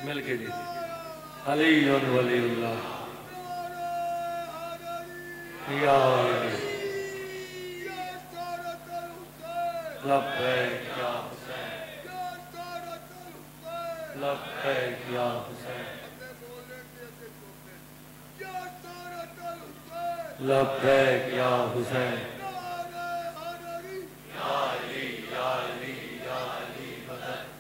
مل کے جی علی ولی اللہ یا لبیک یا حسین لبیک یا حسین لبیک یا حسین یا علی یا علی یا علی مدد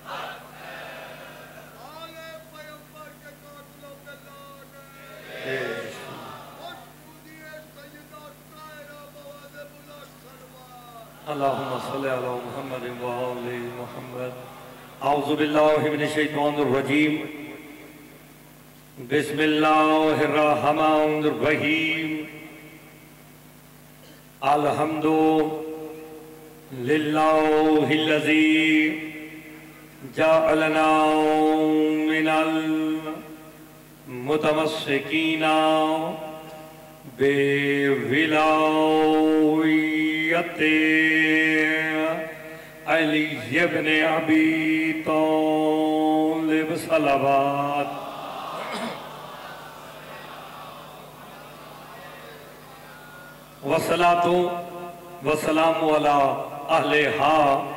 اللہم صلی علی محمد وآل محمد اعوذ باللہ من الشیطان الرجیم بسم اللہ الرحمن الرحیم الحمد للہ الذی جعلنا من المتمسکین بولایت علی ابن ابی طالب صلوات والصلاة والسلام علی اہلہا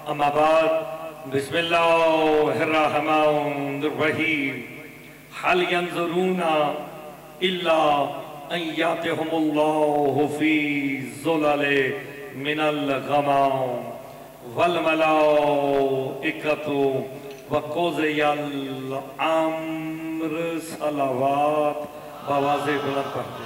اما بعد بسم اللہ الرحمن الرحیم حل ینظرون الا ان یاتہم اللہ فی ظلل من الغمام والملائکۃ وقضی الامر صلوات بآواز بلند پڑھتے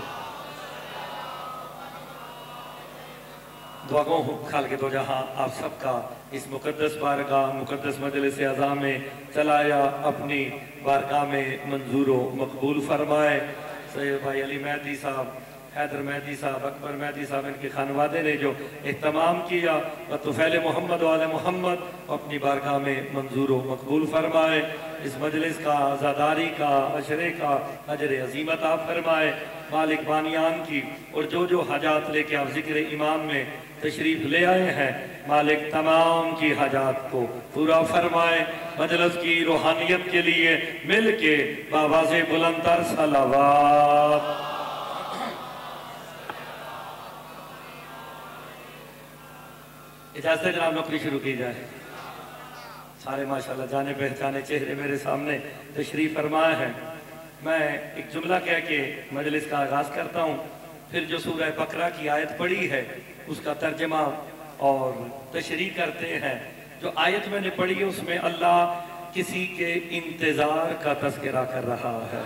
دعا گو خالق دو جہاں آپ سب کا اس مقدس بارگاہ مقدس مجلس اعظام میں چلایا اپنی بارگاہ میں منظور و مقبول فرمائے سید بھائی علی مہدی صاحب حیدر مہدی صاحب اکبر مہدی صاحب ان کے خانوادے نے جو اہتمام کیا و طفیل محمد و آل محمد اپنی بارگاہ میں منظور و مقبول فرمائے اس مجلس کا عزاداری کا عشرے کا اجر عظیم عطا فرمائے مالک بانیان کی اور جو حاجات لے کے آپ ذکر امام میں تشریف لے آئے ہیں مالک تمام کی حاجات کو پورا فرمائے مجلس کی روحانیت کے لیے مل کے بآواز بلند تر صلوات اجازت ہے جناب نوکری شروع کی جائے سارے ماشاءاللہ جانے پہچانے چہرے میرے سامنے تشریف فرمائے ہیں میں ایک جملہ کہہ کے مجلس کا آغاز کرتا ہوں پھر جو سورہ بقرہ کی آیت پڑھی ہے اس کا ترجمہ اور تشریح کرتے ہیں جو آیت میں نے پڑھی ہے اس میں اللہ کسی کے انتظار کا تذکرہ کر رہا ہے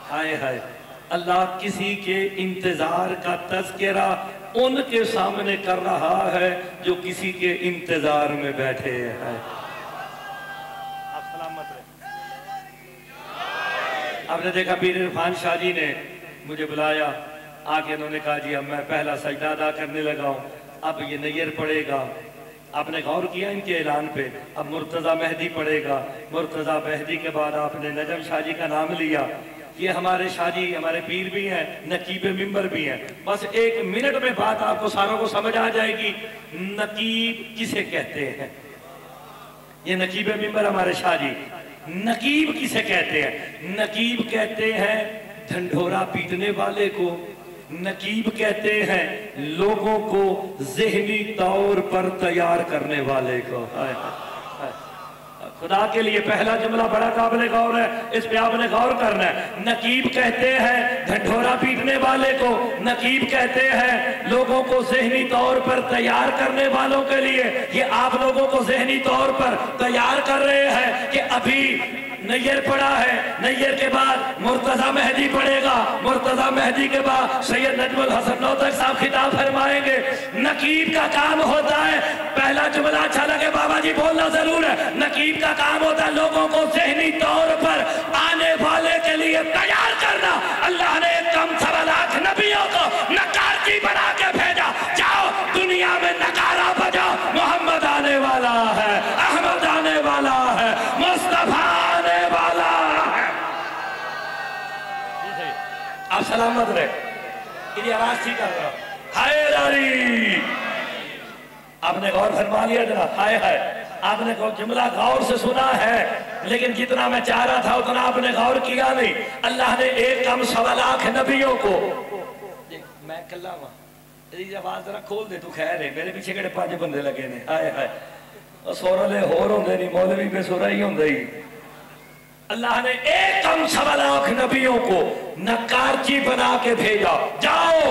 ہائے ہائے اللہ کسی کے انتظار کا تذکرہ ان کے سامنے کر رہا ہے جو کسی کے انتظار میں بیٹھے ہیں آپ سلامت رہے آپ نے دیکھا پیر عرفان شاہ جی نے مجھے بلایا آکے انہوں نے کہا جی اب میں پہلا سجدہ ادا کرنے لگا ہوں اب یہ نیر پڑے گا آپ نے غور کیا ان کے اعلان پہ اب مرتضی مہدی پڑے گا مرتضی مہدی کے بعد آپ نے نجم شاہ جی کا نام لیا یہ ہمارے شاہ جی ہمارے پیر بھی ہیں نقیب ممبر بھی ہیں بس ایک منٹ میں بات آپ کو ساروں کو سمجھ آ جائے گی نقیب کسے کہتے ہیں یہ نقیب ممبر ہمارے شاہ جی نقیب کسے کہتے ہیں نقیب کہتے ہیں ڈھنڈورا پیٹنے والے کو نقیب کہتے ہیں لوگوں کو ذہنی طور پر تیار کرنے والے کو خدا کے لیے پہلا جملہ بڑا قابل غور ہے اس پہ آپ نے غور کرنا ہے نقیب کہتے ہیں ڈھنڈورا پیٹنے والے کو نقیب کہتے ہیں لوگوں کو ذہنی طور پر تیار کرنے والوں کے لیے یہ آپ لوگوں کو ذہنی طور پر تیار کر رہے ہیں کہ ابھی نیر پڑا ہے نیر کے بعد مرتضی مہدی پڑے گا مرتضی مہدی کے بعد سید نجم الحسن نوتک صاحب خطاب فرمائیں گے نقیب کا کام ہوتا ہے پہلا جملہ اچھا لگے بابا جی بولنا ضرور ہے نقیب کا کام ہوتا ہے لوگوں کو ذہنی طور پر آنے والے کے لیے تیار کرنا اللہ نے ایک کم 1.25 لاکھ نبیوں کو نکارچی بنا کے بھیجا جاؤ دنیا میں نکارہ بجاؤ محمد آنے والا ہے احمد آنے والا ہے مصطفیٰ آنے والا ہے آپ سلامت رہے یہ آواز ٹھیک کر رہا ہائے داری آپ نے غور فرما لیا جناب ہائے ہائے आपने जुमला गौर से सुना है, लेकिन जितना मैं चाह रहा था उतना आपने गौर किया नहीं। अल्लाह ने 1 कम 1.25 लाख नबियों को, मैं कल्ला वहां आवाज जरा खोल दे तू, खैर है मेरे पीछे केड़े 5 बंदे लगे ने, आए हाय सोरले होर होंदे नहीं, मौलवी बेसुरा ही होंदे ही। अल्लाह ने 1 कम 1.25 लाख नबियों को नकारची बना के भेजा, जाओ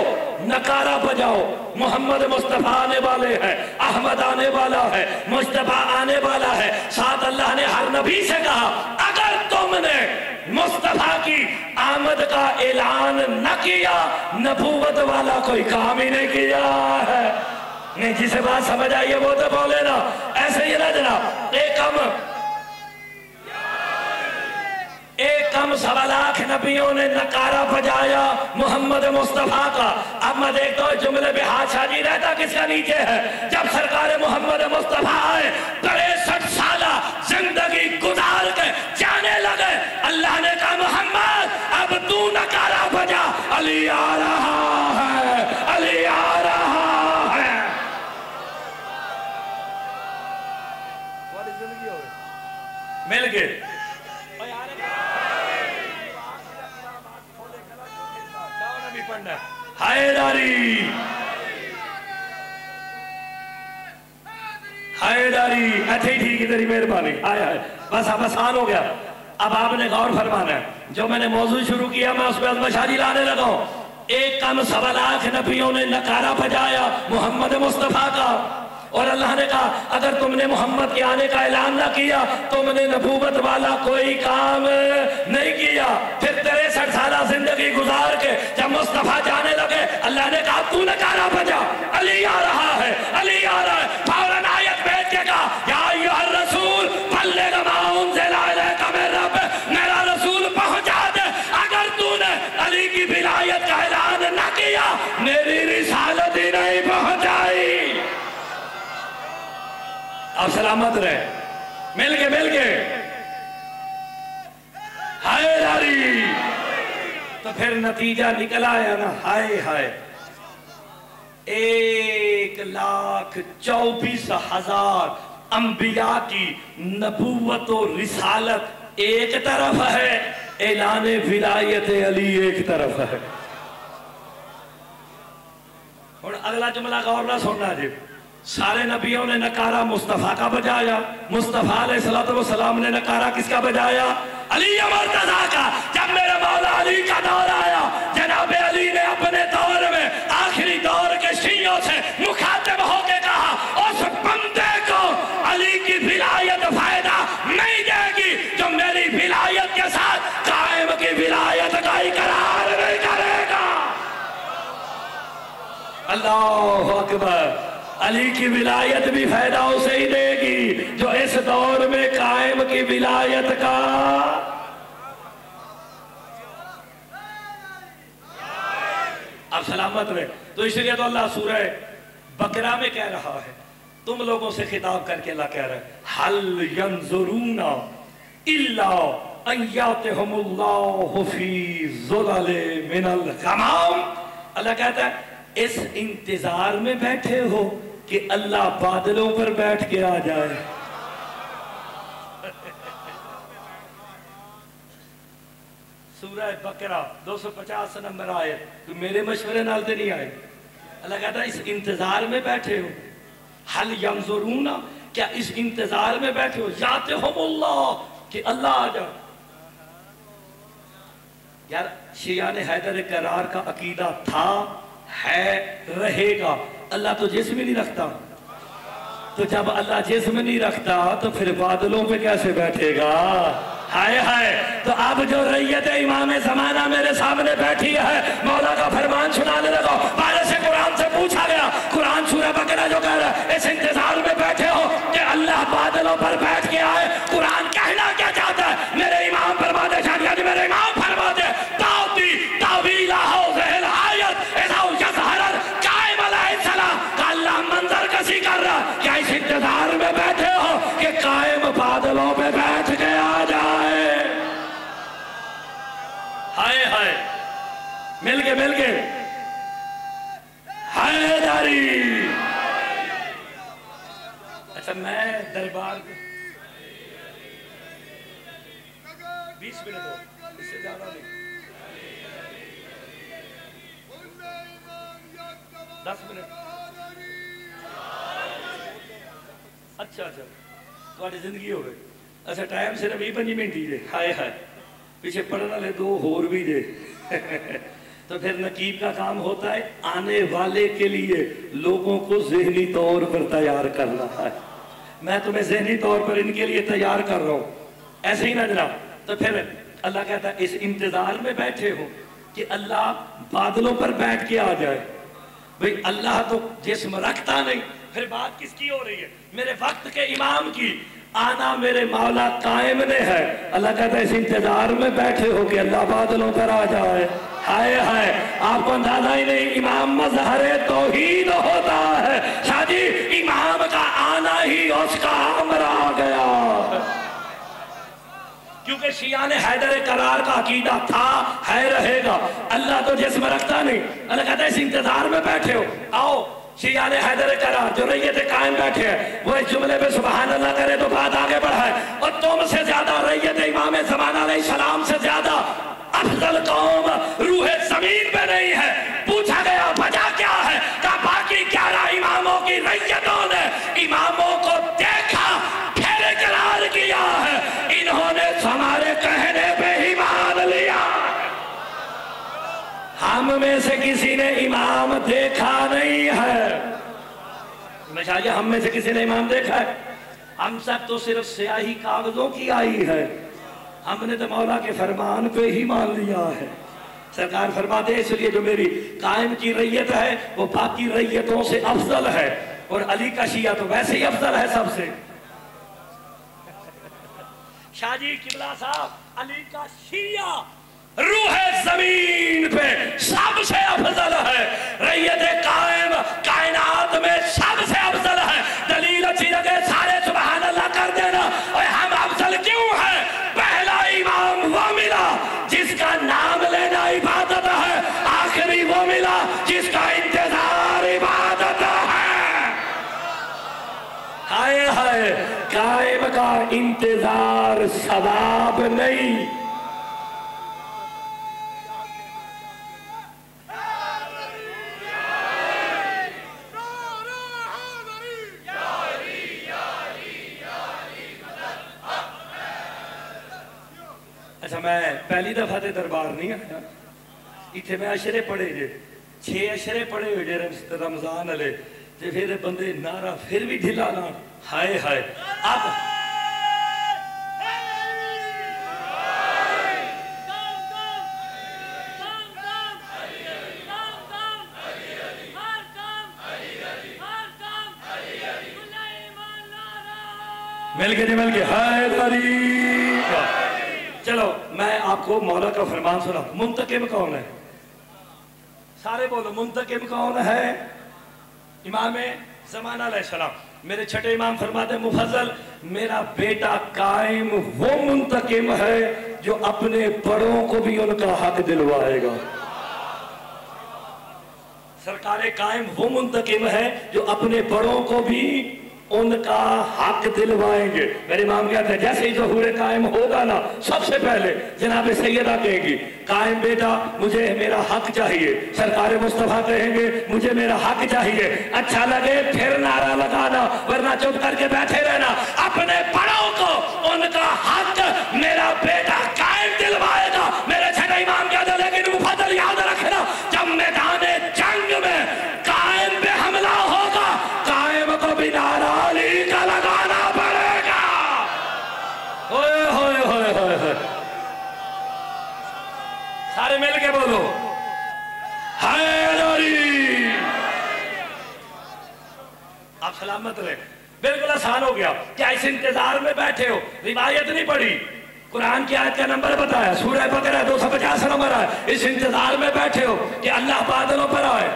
नकारा बजाओ, मोहम्मद मुस्तफा आने वाले हैं, अहमद आने वाला है, मुस्तफा आने वाला है। साथ अल्लाह ने हर नबी से कहा अगर तुमने मुस्तफा की आमद का ऐलान न किया, नबूवत वाला कोई काम ही नहीं किया है। नहीं, जिसे बात समझ आई है वो तो बोले ना, ऐसे ही ना जनाब। 1 कम 1.25 लाख नबियों ने नकारा बजाया मोहम्मद मुस्तफा का। अब मैं देखता हूँ जुमले पे हाथ शाजी रहता किसका नीचे है। जब सरकार मोहम्मद मुस्तफा आए, 63 साल जिंदगी गुजार के जाने लगे, अल्लाह ने कहा मोहम्मद अब तू नकारा बजा, अली आ रहा है, अली आ रहा है। मिल गए हैदरी, हैदरी अच्छी ठीक है, तेरी मेहरबानी। आया बस अब आसान हो गया। अब आपने गौर फरमाना है, जो मैंने मौजूद शुरू किया मैं उस पर मशारी लाने लगा हूं। 1 कम 1.25 लाख नबियों ने नकारा बजाया मोहम्मद मुस्तफा का, और अल्लाह ने कहा अगर तुमने मोहम्मद के आने का ऐलान ना किया, तुमने नबूवत वाला कोई काम नहीं किया। फिर 63 साल जिंदगी गुजार के जब मुस्तफा जाने लगे, अल्लाह ने कहा तू नकारा बजा, अली आ रहा है, अली आ रहा है। फौरन आयत भेज के कहा या अय्युहर रसूल बल्लिग मा उनज़िला इलैका मिन रब्बिक, मेरा रसूल पहुंचा दे, अगर तूने अली की विलायत का ऐलान ना किया, मेरी रिसालत ही नहीं पहुंचाई। अब सलामत रहे। मिल गए हैदरी। तो फिर नतीजा निकला है ना, हाय हाय 1,24,000 अंबिया की नबूवत और रिसालत एक तरफ है, ऐलान विलायत अली एक तरफ है। और अगला जुमला गौर ना सुनना जी। सारे नबियों ने नकारा मुस्तफा का बजाया, मुस्तफा अलैहिस्सलाम ने नकारा किसका बजाया? अली मुर्तज़ा का। जब मेरे मौला अली का दौर आया, जनाब अली ने अपने दौर में आखिरी दौर के शियों से मुखातिब होकर कहा उस बंदे को अली की विलायत फायदा नहीं देगी जो मेरी विलायत के साथ कायम की विलायत का इकरार नहीं करेगा। अल्लाह अकबर। अली की विलायत भी फायदा उसे ही देगी जो इस दौर में कायम की विलायत का अब सलामत रहे। तो इसलिए तो अल्लाह सूरह बकरा में कह रहा है, तुम लोगों से खिताब करके अल्लाह कह रहा है हल यंजुरूना इल्ला अन यातहुमुल्लाहु फी ज़ुलल मिनल गमाम। अल्लाह कहता है इस इंतजार में बैठे हो कि अल्लाह बादलों पर बैठ के आ जाए। सूरह बकरा 250 नंबर आयत। तो मेरे मशवरे नाल ते नहीं आए। अल्लाह कहता है इस इंतजार में बैठे हो, हल यंजुरूना, क्या इस इंतजार में बैठे हो यातहुमुल्लाह कि अल्लाह आ जाए। यार शिया ने हैदर करार का अकीदा था, है, रहेगा। अल्लाह तो जिस्म ही नहीं रखता, तो जब अल्लाह जिस्म नहीं रखता तो फिर बादलों पे कैसे बैठेगा? हाय हाय। तो अब जो रैयत इमाम ज़माना मेरे सामने बैठी है, मौला का फरमान सुनाने लगा। पहले से कुरान से पूछा गया, कुरान सूरह बकरा जो कह रहा है इस इंतजार में बैठे हो कि अल्लाह बादलों पर बैठ के आए। कुरान कहना क्या चाहता है? मेरे इमाम फरमाते, शायद मेरे इमाम फरमाते ताती तावीला हो ज़हल आयत ऐसा यज़हर कायम अलैहिस्सलाम का अल्लाह मंजर कसी कर रहा। क्या इस इंतजार में बैठे हो कि कायम बादलों पे बैठ के आ जाए? हाय हाय। मिल गए हैदरी। अच्छा मैं दरबार 20 मिनट हो, इससे ज्यादा नहीं, 10 मिनट। अच्छा थोड़ी जिंदगी हो गई। अच्छा टाइम सिर्फ 20-25 मिनट ही जे, हाय हाय पीछे पढ़ने वाले 2 होर भी जे। तो फिर नकीब का काम होता है आने वाले के लिए लोगों को ज़हनी तौर पर तैयार करना है। मैं तुम्हें ज़हनी तौर पर इनके लिए तैयार कर रहा हूँ, ऐसे ही ना जनाब। तो फिर अल्लाह कहता है इस इंतजार में बैठे हो कि अल्लाह बादलों पर बैठ के आ जाए। भाई अल्लाह तो जिस्म रखता नहीं, फिर बात किसकी हो रही है? मेरे वक्त के इमाम की। आना मेरे मौला कायम ने है। अल्लाह कहता है इस इंतजार में बैठे हो कि अल्लाह बादलों पर आ जाए। हाय हाय, आपको अंदाजा ही नहीं, इमाम मज़हरे तौहीद होता है। शादी इमाम का आना ही उसका अमर आ गया, क्योंकि शिया ने हैदर करार का अकीदा था, है, रहेगा। अल्लाह तो जिस्म रखता नहीं। अल्लाह कहता है इस इंतजार में बैठे हो, आओ। शिया ने हैदर करार जो रैयत कायम बैठे हैं, वो इस जुमले में सुभान अल्लाह करे तो बात आगे बढ़ाए। और तुमसे ज्यादा रैयत इमाम ज़मान अलैहिस्सलाम से ज्यादा अफजल कौम रूह जमीन पे नहीं है। पूछा गया वजह क्या है? कहा बाकी 11 इमामों की रैयतों ने इमामों को देखा, फिर इकरार किया है, इन्होंने हमारे कहने पे ही मान लिया। हम में से किसी ने इमाम देखा नहीं है। हम में से किसी ने इमाम देखा है? हम सब तो सिर्फ स्याही कागजों की आई है। हमने तो मौला के फरमान पे ही मान लिया है। सरकार फरमाते इसलिए जो मेरी कायम की रैयत है वो बाकी रैयतों से अफजल है। और अली का शिया तो वैसे ही अफजल है सबसे। शाहजी किबला साहब, अली का शिया रूह जमीन पे सबसे अफजल है। रैयत कायम कायनात में सबसे अफजल है। दलील अच्छी लगे सारे सुभान अल्लाह कर देना। और हम अफजल क्यों है? पहला इमाम वो मिला जिसका नाम लेना इबादत है, आखिरी वो मिला जिसका इंतजार इबादत है। हाय हाय, कायम का इंतजार सवाब नहीं। अच्छा मैं पहली दफा ते दरबार नहीं आया, इतने मैं अशरे पढ़े जे 6 अशरे पढ़े हुए जे रमजान वाले, ते फिर बंदे नारा फिर भी ढिला ना। हाय हाय, अब मिल के हैदरी। चलो मैं आपको मौला का फरमान सुना। मुंतकिम कौन है? सारे बोलो, मुंतकिम कौन है? इमाम ज़मान अलैहिस्सलाम। मेरे छठे इमाम फरमाते मुफज्जल, मेरा बेटा कायम वो मुंतकिम है जो अपने बड़ों को भी उनका हक दिलवाएगा। सरकारे कायम वो मुंतकिम है जो अपने बड़ों को भी उनका हक दिलवाएंगे। मेरे इमाम कहते हैं जैसे ही ज़हूर कायम होगा ना, सबसे पहले जनाब सैयदा कहेंगी कायम बेटा मुझे मेरा हक चाहिए। सरकार मुस्तफा कहेंगे मुझे मेरा हक चाहिए। अच्छा लगे फिर नारा लगाना, वरना चुप करके बैठे रहना। अपने बड़ों को उनका हक मेरा बेटा कायम दिलवाएगा। मेरे छठे इमाम कहते हैं लेकिन मुफद्दल याद रखना, जब मैदान जंग में कायम पे हमला होगा, कायम को भी नारा अली का लगाना पड़ेगा। होए होए होए होए होए, सारे मिल के बोलो हैदरी। आप सलामत रहे। बिल्कुल आसान हो गया। क्या इस इंतजार में बैठे हो? रिवायत नहीं पढ़ी, कुरान की आयत का नंबर बताया, सूरह बकरा 250 नंबर है। इस इंतजार में बैठे हो कि अल्लाह बादलों पर आए।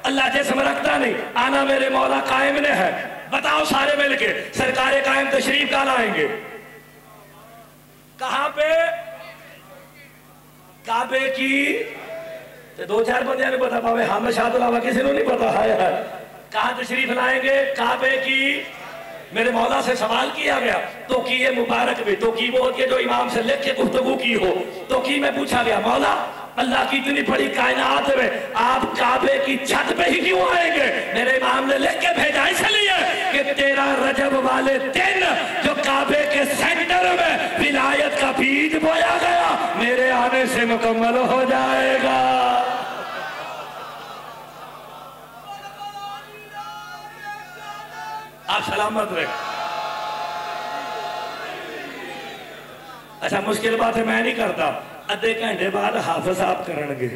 अल्लाह जिस्म रखता नहीं, आना मेरे मौला कायम ने है। बताओ सारे मिलके सरकारे कायम तशरीफ का लाएंगे कहां पे? काबे की। तो 2-4 बंदे ने पता पावे, हम शायद अलावा किसी को नहीं पता है। कहां तशरीफ लाएंगे? काबे की मेरे मौला से सवाल किया गया तो की ये मुबारक में तो की वो होती है जो इमाम से लेके गुफ्तगू की हो, तो की में पूछा गया मौला अल्लाह की इतनी बड़ी कायनात में आप काबे की छत पे ही क्यों आएंगे? मेरे इमाम ने लिख के भेजा इसलिए कि 13 रजब वाले दिन जो काबे के सेंटर में विलायत का बीज बोया गया मेरे आने से मुकम्मल हो जाएगा। आप सलामत रहे। अच्छा मुश्किल बात है मैं नहीं करता, अद्धे घंटे बाद हाफिज साहब करेंगे।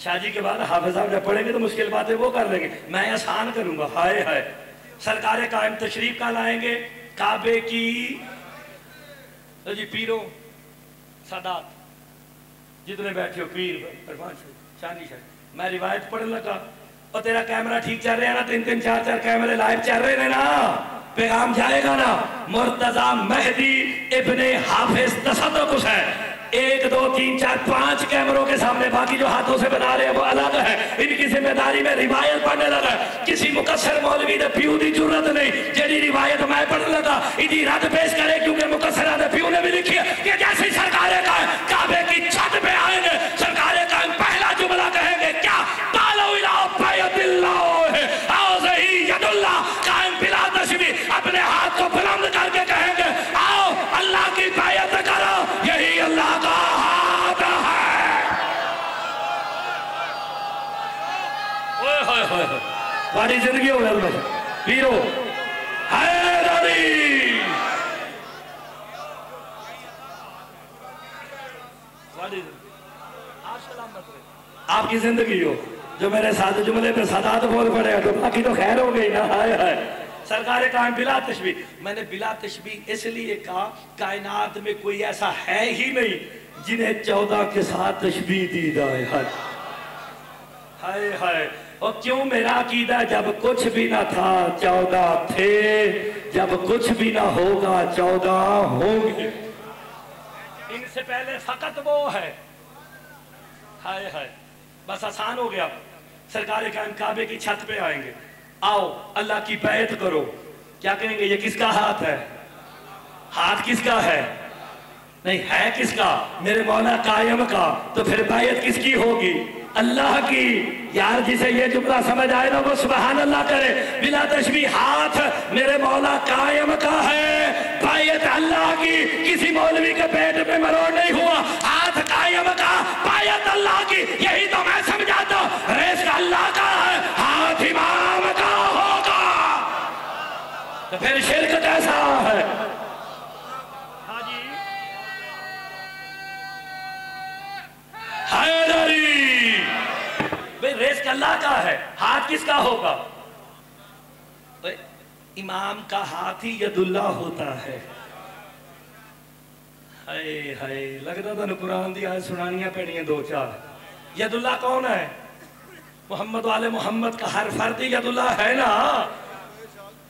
शादी के बाद हाफिज साहब जब पढ़ेंगे तो मुश्किल बातें वो कर लेंगे, मैं आसान करूंगा। हाय हाय सरकारे कायम तशरीफ का लाएंगे काबे की तो जी पीरो सादात जितने बैठे हो पीर शादी शादी मैं रिवायत पढ़ने लगा और तेरा कैमरा ठीक चल रहा है ना, 3-3 4-4 कैमरे लाइव चल रहे हैं ना, पैगाम जाएगा ना। मुर्तजा मेहदी इब्ने हाफिज तसद्दुक़ है 1 2 3 4 5 कैमरों के सामने, बाकी जो हाथों से बना रहे हैं वो अलग है। इनकी जिम्मेदारी में रिवायत पढ़ने लगा, किसी मुकस्सर मौलवी ने प्यू की जरूरत नहीं, जेडी रिवायत मैं पढ़ने लगा इदी रद्द पेश करे क्योंकि मुकस्सरा ने प्यू ने भी लिखी है कि जैसे सरकारे का काबे की छत पे आएंगे सरकारे का पहला जुमला कहेंगे क्या अपने हाथ को बुलंद करके कहेंगे आओ अल्लाह की बैयत करो, यही अल्लाह का हाथ है। तुम्हारी जिंदगी हो गया वीरो हैदरी आपकी जिंदगी हो जो मेरे साथ जुमले पे सादात बोल पड़े तो बाकी तो खैर हो गई ना। हाय हाय सरकार का बिला तशबी, मैंने बिला तशबी इसलिए कहा कायनात में कोई ऐसा है ही नहीं जिन्हें 14 के साथ तशबी दी जाए। हाय हाय और क्यों मेरा अकीदा जब कुछ भी ना था 14 थे, जब कुछ भी ना होगा 14 होंगे, इनसे पहले फकत वो है। हाय हाय बस आसान हो गया। सरकार काबे की छत पे आएंगे, आओ अल्लाह की बैत करो, क्या कहेंगे ये किसका हाथ है? हाथ किसका है? नहीं है किसका? मेरे मौला कायम का। तो फिर बैत किसकी होगी? अल्लाह की। यार जिसे ये जुमला समझ आए ना वो सुभान अल्लाह करे। बिला तशबी हाथ मेरे मौला कायम का है, बैत अल्लाह की। किसी मौलवी के पेट में मरोड़ नहीं हुआ, हाथ कायम का, बैत अल्लाह की। यही तो मैं समझाता हूं, रेस का अल्लाह का है, हाथ इमाम का होगा। तो फिर शिर्क कैसा है? रेस का अल्लाह का है, हाथ किसका होगा? इमाम का हाथ ही यदुल्ला होता है। हाय हाय लगता था कुरान दी आयत सुनानियां पैनियां 2-4। यदुल्ला कौन है? मोहम्मद वाले मोहम्मद का हर फर्द ही यदुल्ला है ना।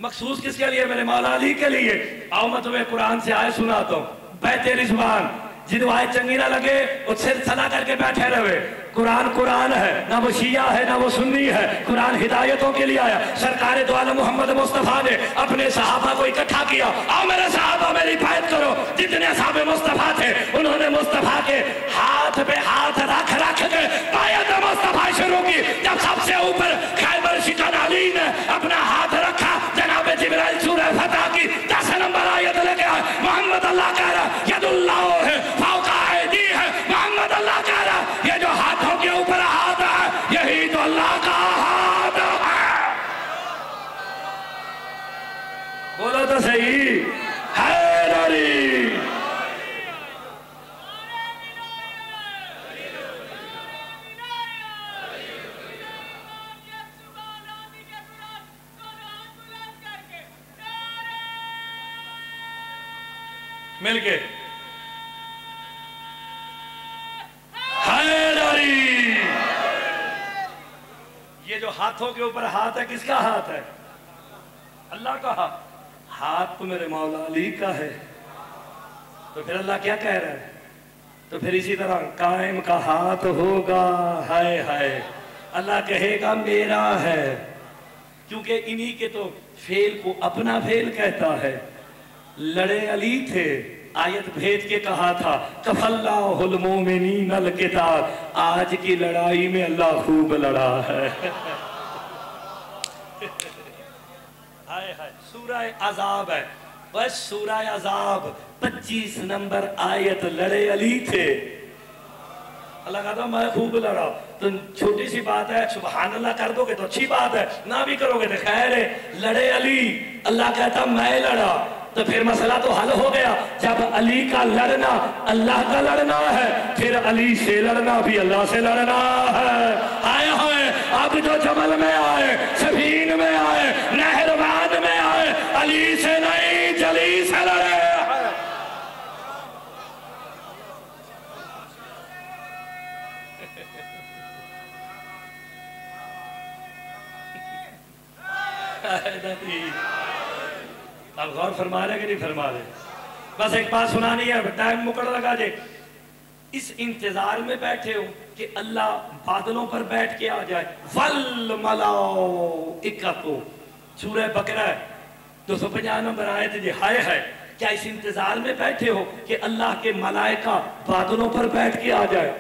मखसूस किसके लिए? मेरे मौला अली के लिए। आओ मैं तुम्हें कुरान से आयत सुनाता हूं, तेरी जुबान जिन्हें आयत चंगी ना लगे वो सिर सला करके बैठे रहे। कुरान कुरान है, ना वो शिया है ना वो सुन्नी है, कुरान हिदायतों के लिए आया। सरकार दो आलम मोहम्मद मुस्तफा ने अपने सहाबा को इकट्ठा किया, आओ मेरे सहाबा मेरी बैत करो। जितने सहाबे मुस्तफा थे उन्होंने मुस्तफा के हाथ पे हाथ रख रख के बैत मुस्तफा शुरू की। जब सबसे ऊपर खैबर शिकन अली ने अपना हाथ रखा, जनाब जिब्राइल सूरह फतह की 10 नंबर आयत लेके आए। मोहम्मद अल्लाह कह रहा यदुल्लाह है फौका ऐदी है। मोहम्मद अल्लाह कह रहा ये जो हाथों के ऊपर हाथ है यही तो अल्लाह का हाथ है। बोलो तो सही हैदरी। मिलके हैदरी। ये जो हाथों के ऊपर हाथ है किसका हाथ है? अल्लाह का हाथ। हाथ तो मेरे मौला अली का है। तो फिर अल्लाह क्या कह रहा है? तो फिर इसी तरह कायम का हाथ होगा। हाय हाय अल्लाह कहेगा मेरा है, क्योंकि इन्हीं के तो फेल को अपना फेल कहता है। लड़े अली थे, आयत भेज के कहा था कफल्लाहुल मोमिनीनल किताल, आज की लड़ाई में अल्लाह खूब लड़ा है। हाय हाय, सूरह अज़ाब है, बस सूरह अज़ाब 25 नंबर आयत, लड़े अली थे। अल्लाह कहता मैं खूब लड़ा। तो छोटी सी बात है, सुभान अल्लाह कर दोगे तो अच्छी बात है, ना भी करोगे तो खैर है। लड़े अली, अल्लाह कहता मैं लड़ा, तो फिर मसला तो हल हो गया। जब अली का लड़ना अल्लाह का लड़ना है, फिर अली से लड़ना भी अल्लाह से लड़ना है। आए हाय, अब जो जमल में आए, सफीन में आए, नहरवान में आए, अली से नहीं जली से लड़े। अब गौर फरमा रहे कि नहीं फरमा रहे? बस एक बात सुनानी है, टाइम मुकड़ लगा जे। इस इंतजार में बैठे हो कि अल्लाह बादलों पर बैठ के आ जाए। वल मलाइकतु, सूरह बकरा 250 नंबर आयत जी। हाय है, क्या इस इंतजार में बैठे हो कि अल्लाह के मलाइका बादलों पर बैठ के आ जाए?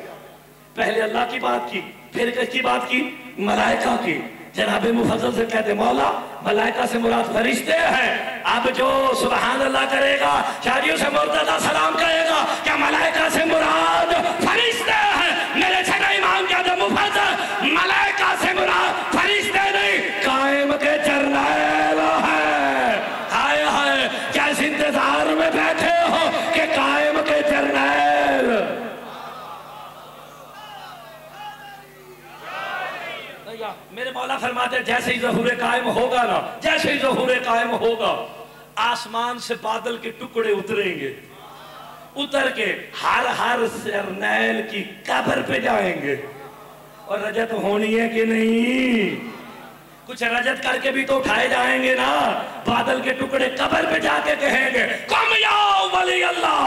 पहले अल्लाह की बात की, फिर किसकी बात की? मलाइका की। जनाबे मुफस्सिल से कहते मौला मलाइका से मुराद फरिश्ते हैं। अब जो सुभान अल्लाह करेगा, शादियों से मुर्तज़ा सलाम कहेगा, क्या मलाइका से मुराद फरिश्ते हैं? मेरे छठा इमाम कहते मुफस्सिल मलाइका से मुराद फरिश्ते नहीं, कायम के जरनैल है। हाय हाय, क्या इस इंतजार में बैठे हो कि कायम के जरनैल? मेरे मौला फरमाते जैसे ही ज़हूर कायम होगा ना, जैसे ही ज़हूर कायम होगा, आसमान से बादल के टुकड़े उतरेंगे, उतर के हर हर जरनैल की कब्र पे जाएंगे। और रजत होनी है कि नहीं? कुछ रजत करके भी तो उठाए जाएंगे ना। बादल के टुकड़े कब्र पे जाके कहेंगे कम या वली अल्लाह,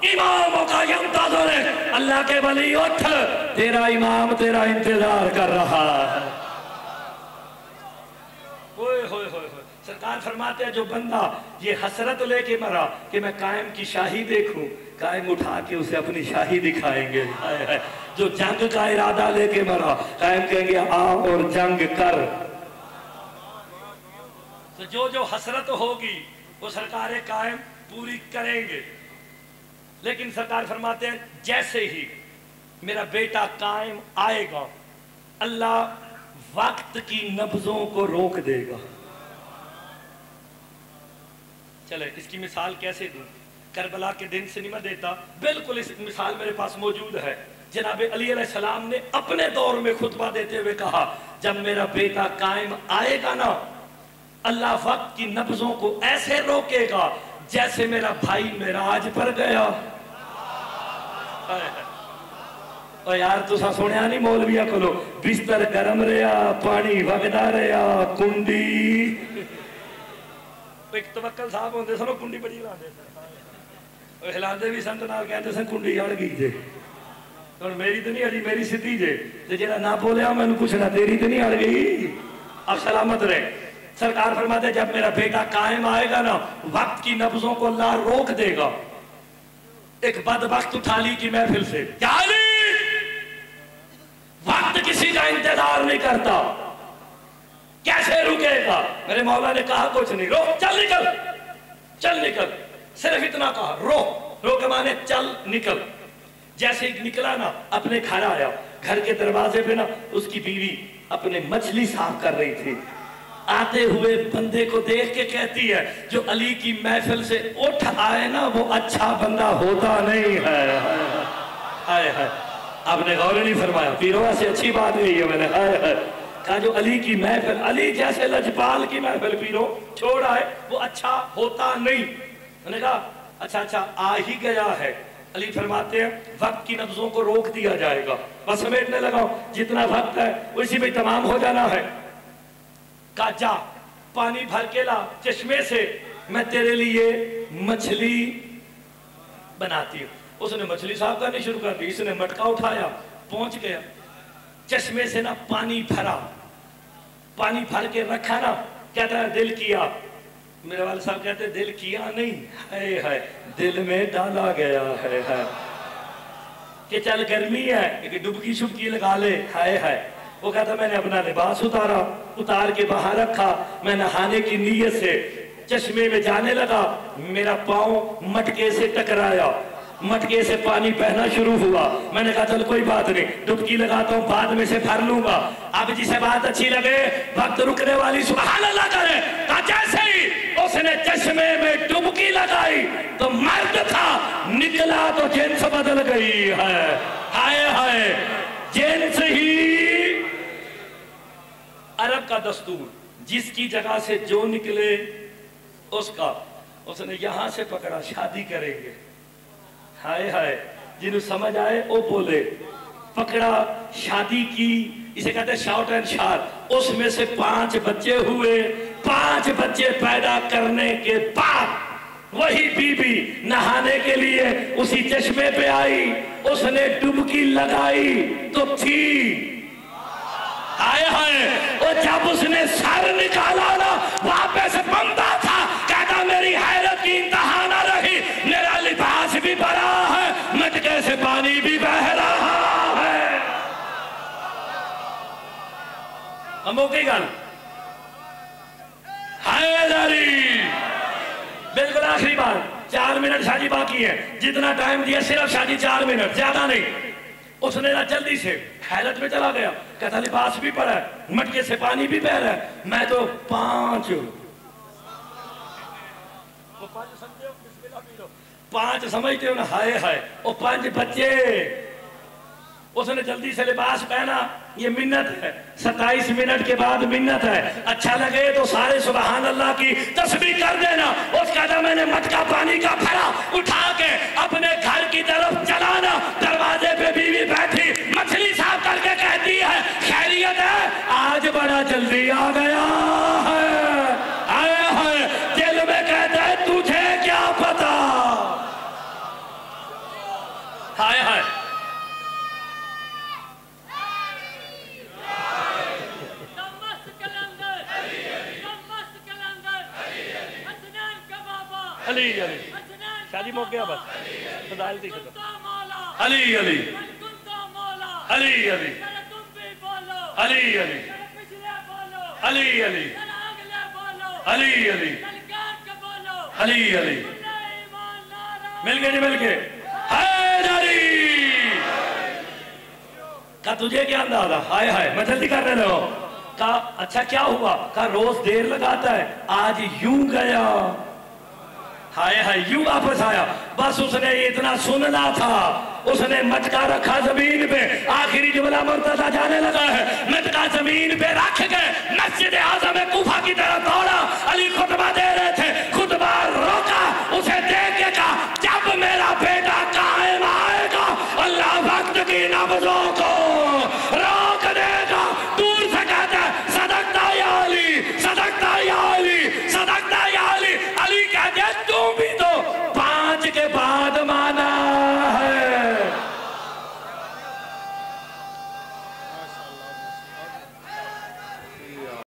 इमामों का इंतजार है। अल्लाह के वली उठ, तेरा इमाम तेरा इंतजार कर रहा है। होए होए होए होए। सरकार फरमाते हैं जो बंदा ये हसरत लेके मरा कि मैं कायम की शाही देखूं, कायम उठा के उसे अपनी शाही दिखाएंगे। जो जंग का इरादा लेके मरा, कायम कहेंगे आ और जंग कर। तो जो जो हसरत होगी वो सरकार कायम पूरी करेंगे। लेकिन सरकार फरमाते हैं जैसे ही मेरा बेटा कायम आएगा, अल्लाह वक्त की नब्जों को रोक देगा। चले इसकी मिसाल कैसे दूं? करबला के दिन से नहीं मैं देता, बिल्कुल इस मिसाल मेरे पास मौजूद है। जनाबे अली अलैहिस्सलाम ने अपने दौर में खुतबा देते हुए कहा जब मेरा बेटा कायम आएगा ना, अल्लाह वक्त की नब्जों को ऐसे रोकेगा जैसे मेरा भाई मेराज पर गया। और यार तुसा सुनिया नहीं मौलविया को बिस्तर गरम रहा, पानी वगदा रहा, कुंडी एक तवक्कल साहब होंगे सनो कुंडी बड़ी हिलाते, हिलाते भी संत नाल कहते सन कुंडी अड़ गई जे। तो मेरी तो नहीं अड़ी, मेरी सीधी जे। तो जेड़ा ना बोलिया मैंने पूछना तेरी तो नहीं अड़ गई? अब सलामत रहे। सरकार फरमाते जब मेरा बेटा कायम आएगा ना, वक्त की नब्जों को अल्लाह रोक देगा। एक बदबख्त उठा ली की महफिल से, वक्त किसी का इंतजार नहीं करता, कैसे रुकेगा? मेरे मौला ने कहा कुछ नहीं, रो चल निकल, चल निकल। सिर्फ इतना कहा रो, रो के माने चल निकल। जैसे ही निकला ना अपने घर आया, घर के दरवाजे पे ना उसकी बीवी अपने मछली साफ कर रही थी। आते हुए बंदे को देख के कहती है जो अली की महफिल से उठ आए ना वो अच्छा बंदा होता नहीं है। हाय हाय, आपने गौर नहीं फरमाया, पीरों से अच्छी बात नहीं है मैंने। हाय हाय, कहा जो अली की महफिल, अली जैसे लजपाल की महफिल पीरों छोड़ आए वो अच्छा होता नहीं। मैंने कहा अच्छा अच्छा आ ही गया है। अली फरमाते हैं वक्त की नब्जों को रोक दिया जाएगा। बस समेटने लगाओ, जितना वक्त है उसी में तमाम हो जाना है। का जा पानी भर के ला चश्मे से, मैं तेरे लिए मछली बनाती हूँ। उसने मछली साफ करनी शुरू कर दी, इसने मटका उठाया, पहुंच गया, चश्मे से ना पानी भरा, पानी भर के रखा ना, कहता है दिल किया। मेरे वाले साहब कहते हैं दिल किया नहीं, है दिल में डाला गया है कि चल गर्मी है कि डुबकी शुबकी लगा ले, है। वो कहता मैंने अपना लिबास उतारा, उतार के बाहर रखा, मैं नहाने की नीयत से चश्मे में जाने लगा, मेरा पाँव मटके से टकराया, मटके से पानी बहना शुरू हुआ। मैंने कहा चल कोई बात नहीं, डुबकी लगाता हूँ, बाद में से भर लूंगा। अब जिसे बात अच्छी लगे वक्त रुकने वाली सुभान अल्लाह करे। जैसे ही उसने चश्मे में डुबकी लगाई तो मर्द था, निकला तो जिन्स बदल गई है, हाय जिन्स ही। अरब का दस्तूर, जिसकी जगह से जो निकले उसका, उसने यहां से पकड़ा, शादी करेंगे, हाय जिन्हें समझ आए वो बोले, पकड़ा, शादी की, इसे कहते हैं शॉट एंड शॉट। उसमें से 5 बच्चे हुए। 5 बच्चे पैदा करने के बाद वही बीबी नहाने के लिए उसी चश्मे पे आई, उसने डुबकी लगाई तो थी, हाय और जब उसने सर निकाला ना, वहां पे से बंदा था, कहता मेरी हैरत की इंतहा ना रही, मेरा लिबास भी भरा है, मटके से पानी भी बह रहा है। हम हो गई गल, बिल्कुल आखिरी बार, 4 मिनट शादी बाकी है, जितना टाइम दिया सिर्फ शादी 4 मिनट, ज्यादा नहीं। उसने ना जल्दी से हैरत में चला गया, कहता लिबास भी पड़ा है, मटके से पानी भी बह रहा है, मैं तो 5 समझते हो ना, हाय वो 5 बच्चे। उसने जल्दी से लिबास पहना, ये मिन्नत है, 27 मिनट के बाद मिन्नत है। अच्छा लगे तो सारे सुभान अल्लाह की तस्बीह कर देना। उसका था मैंने मटका पानी का भरा, उठा के अपने घर की तरफ चलाना। दरवाजे पे बीवी बैठी, मछली साफ करके कहती है खैरियत है, आज बड़ा जल्दी आ गया है। दिल में कहता है तुझे क्या पता, हाय अली शादी मौक गया बस, अली मिल गए, मिल गए। का तुझे क्या अंदाजा, हाय मैं जल्दी करने लगा। का अच्छा क्या हुआ, का रोज देर लगाता है, आज यूं गया, हाय यूं वापस आया। बस उसने इतना सुनना था, उसने मटका रखा जमीन पे, आखिरी जुमला मुर्तजा जाने लगा है, मटका जमीन पे रख के मस्जिद आज़म कूफा की तरफ दौड़ा। अली खुतबा दे रहे थे, खुतबा रोका, उसे देख के कहा जब मेरा बेटा कायम आएगा अल्लाह वक्त की नब्जों को